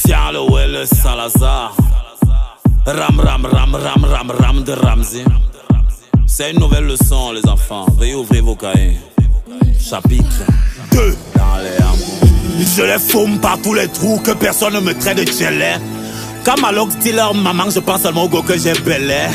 Viens le Well Salazar. Ram ram ram ram ram ram de Ramsey. C'est une nouvelle leçon les enfants. Veuillez ouvrir vos cahiers. Chapitre 2 dans les hameaux. Je les fume par tous les trous, que personne ne me traite de tchelé. Quand Malox dit leur maman, je pense seulement au go que j'ai belé.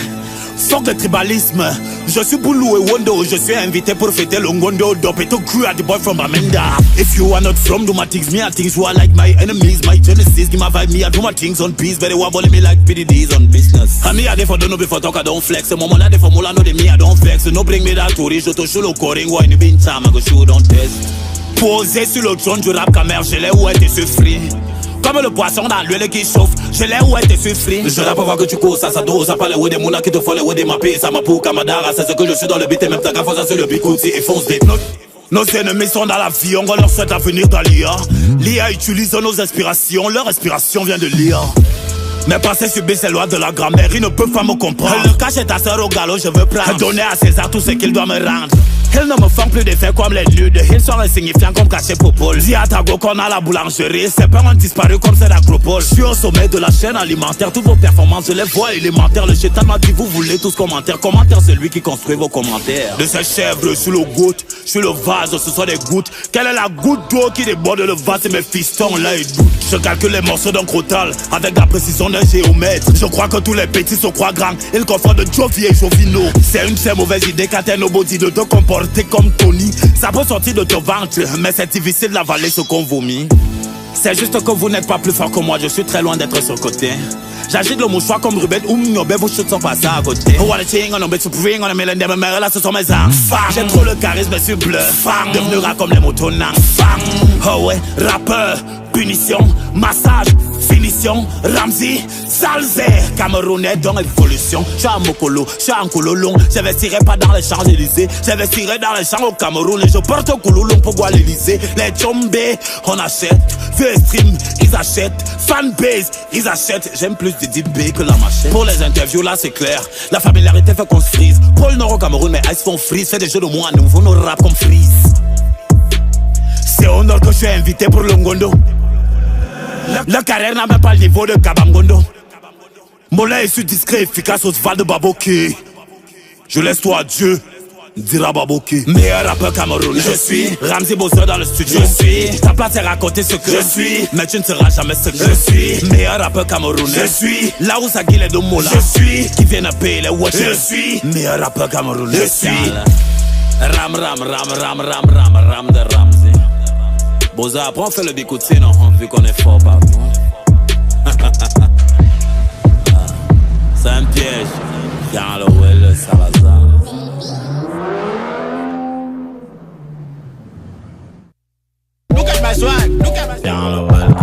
Fuck le tribalisme. Je suis Boulou et Wondo. Je suis invité pour fêter le Ngondo. Dopeto crew at the boy from Bamenda. If you are not from, do my things. Me, I things you are like my enemies. My genesis, give my vibe. Me, I do my things on peace. Very well, me like PDDs on business. I me, I for don't know before talk, I don't flex. Mon money, for mola, no de me, I don't vex. No bring me that tourist. Je te show le coring. Why you been time, I go show, don't test. Posé sur le trône du rap camer, je l'ai où était suffri. Comme le poisson dans l'huile qui chauffe, je l'ai où était suffri. Je rappe avant que tu cours, ça dose, ça parle des mouna qui te font les ou des mappés. Ça m'a pour Kamadara, c'est ce que je suis dans le beat et même ta gaffe, ça c'est le bic aussi et fonce des notes. Nos ennemis sont dans la vie, on leur souhaite l'avenir dans l'IA. L'IA utilise nos inspirations, leur inspiration vient de l'IA. Mais passer sur B, c'est loi de la grammaire, ils ne peuvent pas me comprendre. Le cache est ta sœur au galop, je veux prendre. Donner à César tout ce qu'il doit me rendre. Ils ne me font plus d'effets comme les nudes. Ils sont insignifiants comme cachés Popol. Dis à Tago qu'on a la boulangerie. Ces peurs ont disparu comme c'est l'acropole. Je suis au sommet de la chaîne alimentaire. Toutes vos performances, je les vois élémentaires. Le chétan m'a dit vous voulez tous commentaires. Commentaire, c'est lui qui construit vos commentaires. De ces chèvres, je suis le goutte. Je suis le vase, ce sont des gouttes. Quelle est la goutte d'eau qui déborde le vase? Et mes fistons là ils doutent. Je calcule les morceaux d'un crotal avec la précision d'un géomètre. Je crois que tous les petits se croient grands. Ils confondent Jovi et Jovino. C'est une très mauvaise idée quand t'es nobody de te comporter comme Tony. Ça peut sortir de ton ventre, mais c'est difficile d'avaler ce qu'on vomit. C'est juste que vous n'êtes pas plus fort que moi, je suis très loin d'être sur le côté. J'agite le mouchoir comme Ruben ou Mignobe, vos chutes sont passées à côté. Oh, what a thing, on a bit supreme, on a mélangé mes mères, là ce sont mes enfants. J'ai trop le charisme, je suis bleu. Devenu rap comme les motos oh ouais, rappeur, punition, massage, finition, Ramsey, Salzé, Camerounais dans l'évolution. Je suis à Mokolo, je suis en Koulolong. J'investirai pas dans les Champs-Élysées, j'investirai dans les champs au Cameroun. Et je porte au Koulolong pour voir l'Élysée. Les Tchombé, on achète, vieux stream, ils achètent, fanbase, ils achètent. J'aime plus de deep B que la machette. Pour les interviews là c'est clair, la familiarité fait qu'on se frise. Pour le Nord au Cameroun, mes ice font freeze. Fais des jeux de mots à nouveau, nos rap comme freeze. C'est honneur que je suis invité pour le Ngondo. La carrière n'a même pas le niveau de Kabangondo. Mollet est discret, efficace au Val de Baboké. Je laisse toi à Dieu, dira Baboké. Meilleur rappeur camerounais, je suis Ramsey Bowser dans le studio. Je suis ta place est raconter ce que je suis, mais tu ne seras jamais ce que je suis. Meilleur rappeur camerounais, je suis là où ça guille les deux mots là. Je suis qui vient à payer les watch. Je suis meilleur rappeur camerounais. Je suis Ram ram ram ram ram ram ram de Ramsey. Boza, après on fait le bicoutier, non? Vu qu'on est fort partout. C'est un piège. Viens le Well Salazar. Look at my swag. Viens le Well.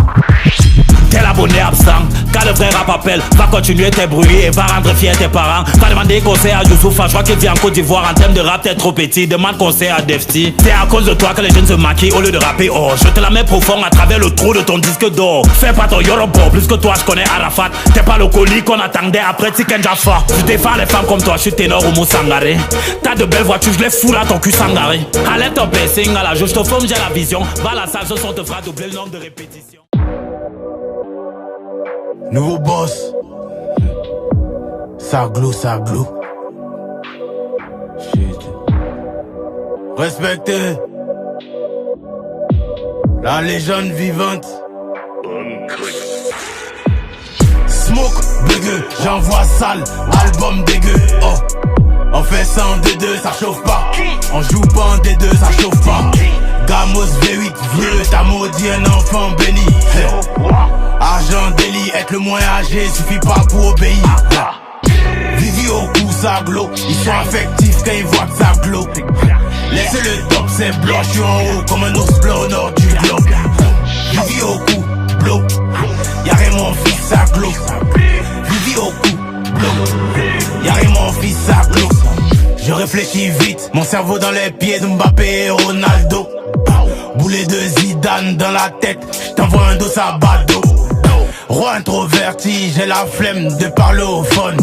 T'es l'abonné absent, quand le vrai rap appelle, va continuer tes bruits et va rendre fier tes parents. Va demander conseil à Youssouf, je crois qu'il vient en Côte d'Ivoire. En termes de rap, t'es trop petit, demande conseil à Defty. C'est à cause de toi que les jeunes se maquillent au lieu de rapper. Oh, je te la mets profond à travers le trou de ton disque d'or. Fais pas ton Yorobo, plus que toi je connais Arafat. T'es pas le colis qu'on attendait après Tiken Jaffa. Je défends les femmes comme toi, je suis ténor ou Moussangaré. T'as de belles voitures, je les fous là ton cul sangaré. Allez ton pacing à la jauge, je te forme, j'ai la vision. Va à la salle, ce son te fera doubler le nombre de répétitions. Nouveau boss, Saglo, Saglo. Shit. Respectez la légende vivante. Smoke, dégueu, j'envoie sale, album dégueu. Oh, on fait ça en D2, ça chauffe pas. On joue pas en D2, ça chauffe pas. Gamos V8, vieux, t'as maudit un enfant béni. Argent délit, être le moins âgé, suffit pas pour obéir. Vivi au cou, ça glow. Ils sont affectifs quand ils voient que ça glow. Laissez le top, c'est blanc. Je suis en haut comme un ours blanc au nord du globe. Vivi au cou, blow. Y'a Raymond fils, ça glow. Vivi au cou, blow. Y'a Raymond fils, ça glow. Je réfléchis vite, mon cerveau dans les pieds de Mbappé et Ronaldo. Boulet de Zidane dans la tête, j't'envoie un dos à bado. Roi introverti, j'ai la flemme de parler au phone.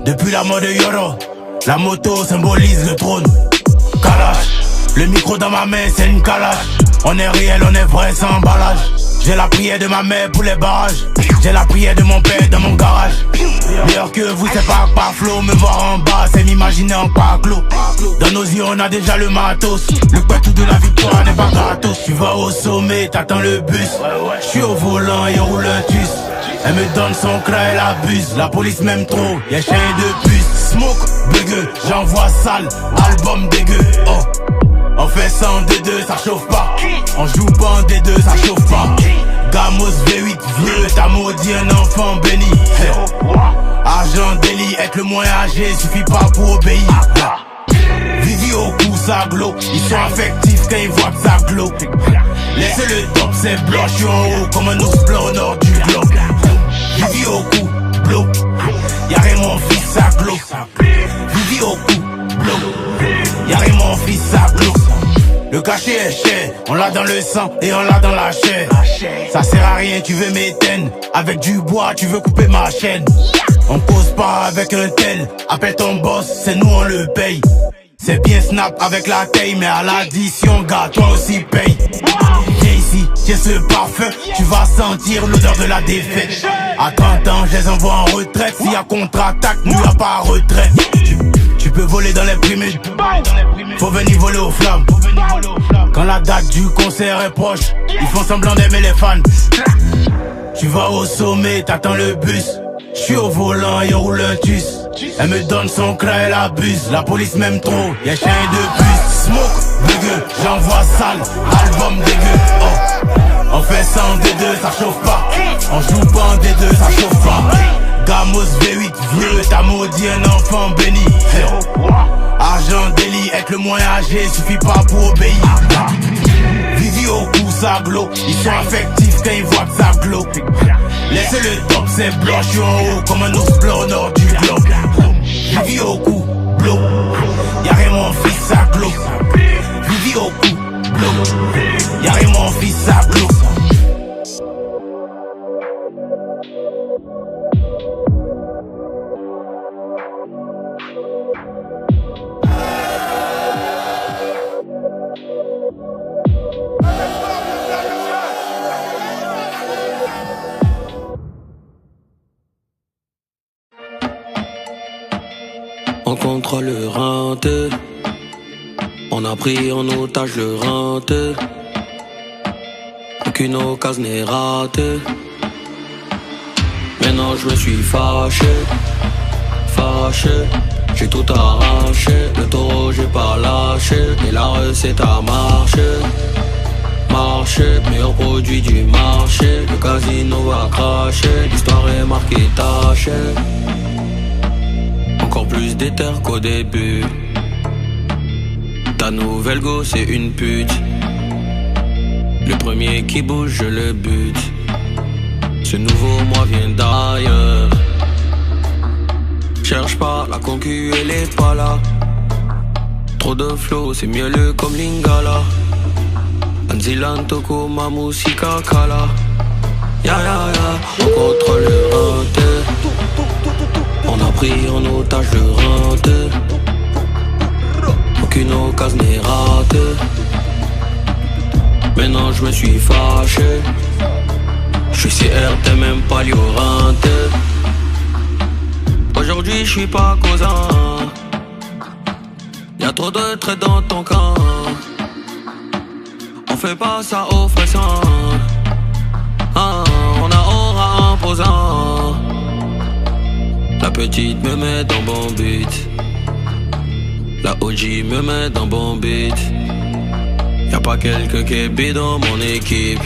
Depuis la mort de Yoro, la moto symbolise le trône. Kalash, le micro dans ma main c'est une calache. On est réel, on est vrai sans emballage. J'ai la prière de ma mère pour les barrages. J'ai la prière de mon père dans mon garage. Meilleur que vous, c'est pas par flow. Me voir en bas, c'est m'imaginer en parclos. Dans nos yeux, on a déjà le matos. Le tout de la victoire n'est pas gratos. Tu vas au sommet, t'attends le bus. J'suis au volant, il roule un tus. Elle me donne son cran, elle abuse. La police m'aime trop, y'a chien de puce. Smoke, bugueux, j'envoie sale. Album dégueu, oh. On fait ça en D2, ça chauffe pas. On joue pas en D2, ça chauffe pas. Gamos V8 vieux, t'as maudit un enfant béni. Argent délit, être le moins âgé suffit pas pour obéir. Vivi au cou, ça glow. Ils sont affectifs quand ils voient que ça glow. Laissez le top, c'est blanc, j'suis en haut comme un ours blanc au nord du globe. Vivi au cou, blow. Y'a rien mon fils, ça glow. Vivi au cou, blow. Y'a rien mon fils, ça glow. Le cachet est cher, on l'a dans le sang et on l'a dans la chair. Ça sert à rien, tu veux m'éteindre. Avec du bois, tu veux couper ma chaîne. On cause pas avec un tel. Appelle ton boss, c'est nous on le paye. C'est bien snap avec la taille, mais à l'addition, gars, toi aussi paye. Viens ici, tiens ce parfum, tu vas sentir l'odeur de la défaite. À 30 ans, je les envoie en retraite. S'il y a contre-attaque, nous y'a pas retrait. Tu peux voler dans les primes, faut venir voler aux flammes. Quand la date du concert est proche, ils font semblant d'aimer les fans. Tu vas au sommet, t'attends le bus. J'suis au volant, il roule un tus. Elle me donne son cran, elle abuse. La police m'aime trop, y'a chien de puce. Smoke, bugueux, j'envoie sale. Album dégueu, oh. On fait ça en D2, ça chauffe pas. On joue pas en D2, ça chauffe pas. Gamos V8 vieux, t'as maudit un enfant béni. Argent délit, être le moins âgé suffit pas pour obéir. Vivi au cou, ça glow. Ils sont affectifs quand ils voient que ça glow. Laissez le top, c'est blanc, j'suis en haut comme un ours blanc au nord du globe. Vivi au cou, blow. Y'a rien mon fils, ça glow. Vivi au cou, blow. Y'a rien mon fils, ça glow. On contrôle le rente. On a pris en otage le rente. Aucune occasion n'est ratée. Maintenant je me suis fâché. J'ai tout arraché. Le taureau j'ai pas lâché. Et la recette a marché. Meilleur produit du marché. Le casino va cracher. L'histoire est marquée tachée. Encore plus déter qu'au début. Ta nouvelle go c'est une pute. Le premier qui bouge je le bute. Ce nouveau moi vient d'ailleurs. Cherche pas, la concu elle est pas là. Trop de flow c'est mielleux comme Lingala. Anzilan Toko Mamousi Kakala. Ya on contrôle le rente. On a pris en otage le rente. Aucune occasion n'est ratée. Maintenant je me suis fâché. J'suis CRT même pas liorante. Aujourd'hui j'suis pas causant. Y'a trop de traits dans ton camp. On fait pas ça au frisson. On a aura imposant. La petite me met dans bon but. La OG me met dans bon beat. Y'a pas quelqu'un qui est bide dans mon équipe.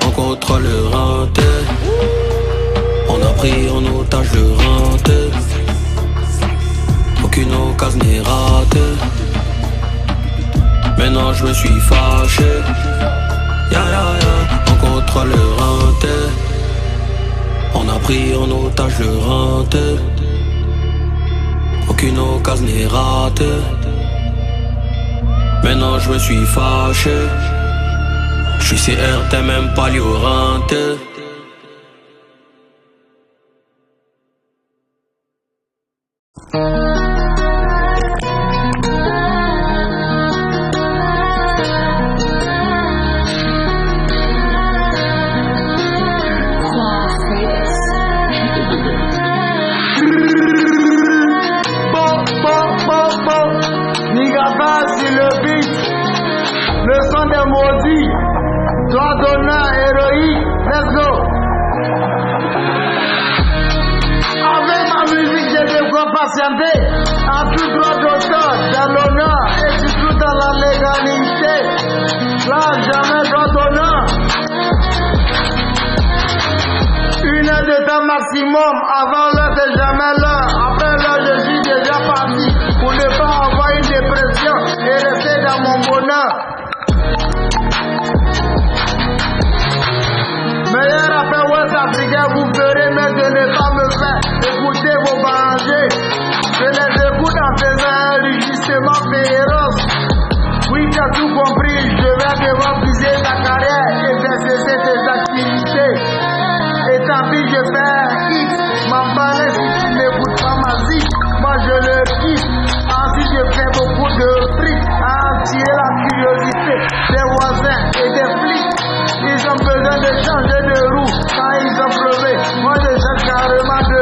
On contrôle le rente. On a pris en otage le rente. Aucune occasion n'est ratée. Maintenant je me suis fâché. On contrôle le rente. On a pris en otage le rente. Aucune occasion n'est ratée. Maintenant je me suis fâché. J'suis CRT même pas liorante. chanter en tout droit d'auteur, dans l'honneur et surtout dans la légalité. Là, jamais droit d'honneur. 1 heure de temps maximum, avant l'heure c'est jamais l'heure. Après l'heure je suis déjà parti pour ne pas avoir une dépression et rester dans mon bonheur. Meilleur après West Africain, vous verrez, mais de ne pas me faire écouter vos barragers. Je les écoute en faisant un rugissement féroce. Oui, tu as tout compris, je vais devoir briser ta carrière et faire cesser tes activités. Et tant pis, je fais un hit. M'en balai si tu n'écoutes pas ma zik. Moi je le quitte. Ensuite je fais beaucoup de fric à attirer la curiosité des voisins et des flics. Ils ont besoin de changer de roue quand ils ont crevé. Moi je cherche carrément de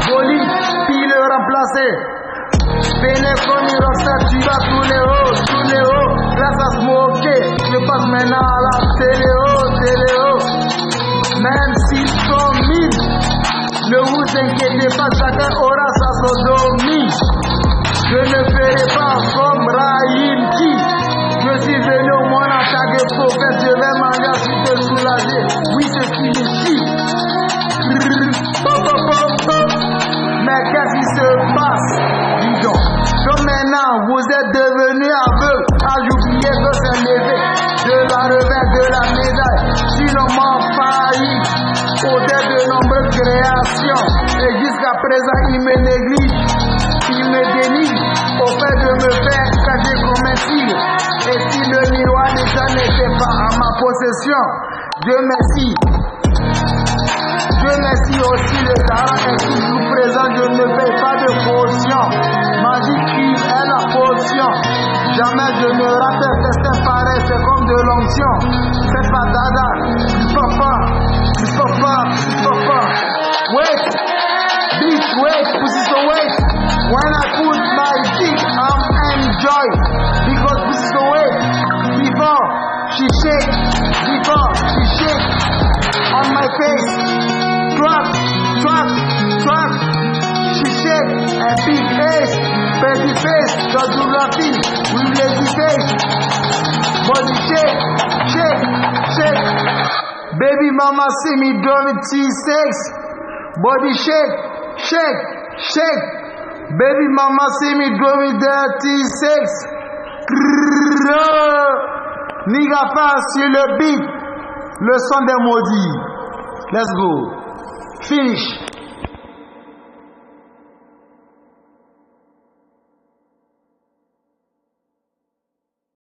bolide puis le remplacer. Pénéconi, Rockstar, tu vas tourner haut, grâce à Smokey. Je passe maintenant à la téléo. Même s'ils sont 1000, ne vous inquiétez pas, chacun aura sa sodomie. Je ne ferai pas comme Rahim qui. Je suis venu au monde en tant que prophète, je vais manger pour te soulager. Oui, c'est ce qui ici. Mais qu'est-ce qui se passe? Dis donc. Donc maintenant, vous êtes devenus aveugles. Ah, j'oubliais que c'est l'évêque de la revers de la médaille. Sinon, m'en failli. Auteur de nombreuses créations. Et jusqu'à présent, il me néglige. Il me dénigre au fait de me faire cacher comme un tigre. Et si le miroir déjà n'était pas à ma possession, Dieu merci. Dieu merci aussi, le talent est toujours présent, je ne paye pas de caution. Magic cuivre est la potion. Jamais je ne rate un festin pareil, c'est comme de l'onction. C'est pas dada, papa. Wait, bitch, wait, pussy so wait. When I put my dick, I'm enjoy. Because pussy so wait. Before she shake on my face. Track. She shake a big face, pretty face, geography, with lazy face. Body shake. Baby mama see me doing T6. Body shake. Baby mama see me doing dirty sex. Nigga passe sur le beat. Le son des maudits. Let's go. Finish.